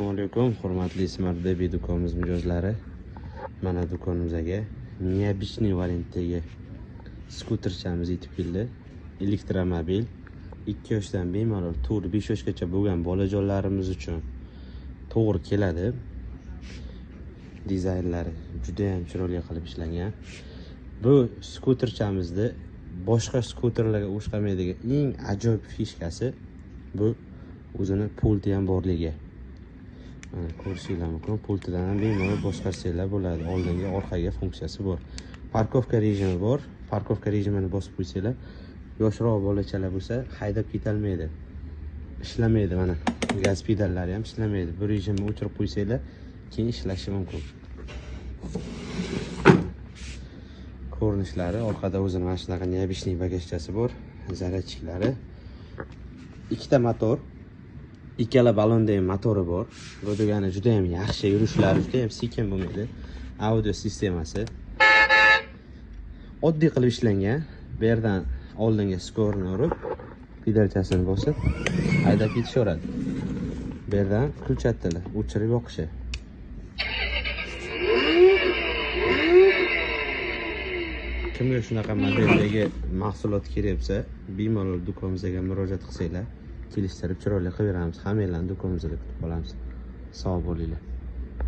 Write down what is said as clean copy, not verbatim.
Assalomu alaykum, hurmatli Smart Baby do'konimiz mijozlari. Mana do'konimizga neobычный variantdagi skuterchamiz yetib keldi. Elektromobil 2 yoshdan bemalol 4-5 yoshgacha bo'lgan bolajonlarimiz uchun to'g'ri keladi. Dizaynlari juda ham chiroyli qilib ishlangan. Bu skuterchamizni boshqa skuterlarga o'xshamaydigan eng ajoyib fishkasi bu o'zini pulti ham borligi. Mana ko'rishingiz mumkin, pultidan ham bemalol boshqarsangiz bo'ladi. Oldinga, orqaga funksiyasi bor. Parkovka rejimi bor. Parkovka rejimini bosib qo'ysanglar, yoshroq bolachalar bo'lsa haydab ketolmaydi. Ishlamaydi mana. Gaz pedallari ham ishlamaydi. Bu rejimni o'chirib qo'ysanglar, keyin ishlashi mumkin. Ko'rinishlari orqada o'zini mana shunaqa neobычный bagajchasi bor, zaryadchiklari. Ikkita motor, ikkala balonda ham motori bor. Bu degani juda ham yaxshi, yurishlari juda ham sekin bo'lmaydi. Audio sistemasi oddiy qilib ishlangan. Bu yerdan oldinga skorni urib, pedalchasini bosib haydab ketishaveradi. Bu yerdan включатель, o'chirib yoqishi. Kimga shunaqa modeldagi mahsulot kerak bo'lsa, bemalol do'konimizga murojaat qilsanglar, kelishtirib chiroyli qilib beramiz. Hammanglarni do'konimizda kutib qolamiz. Sog' bo'linglar.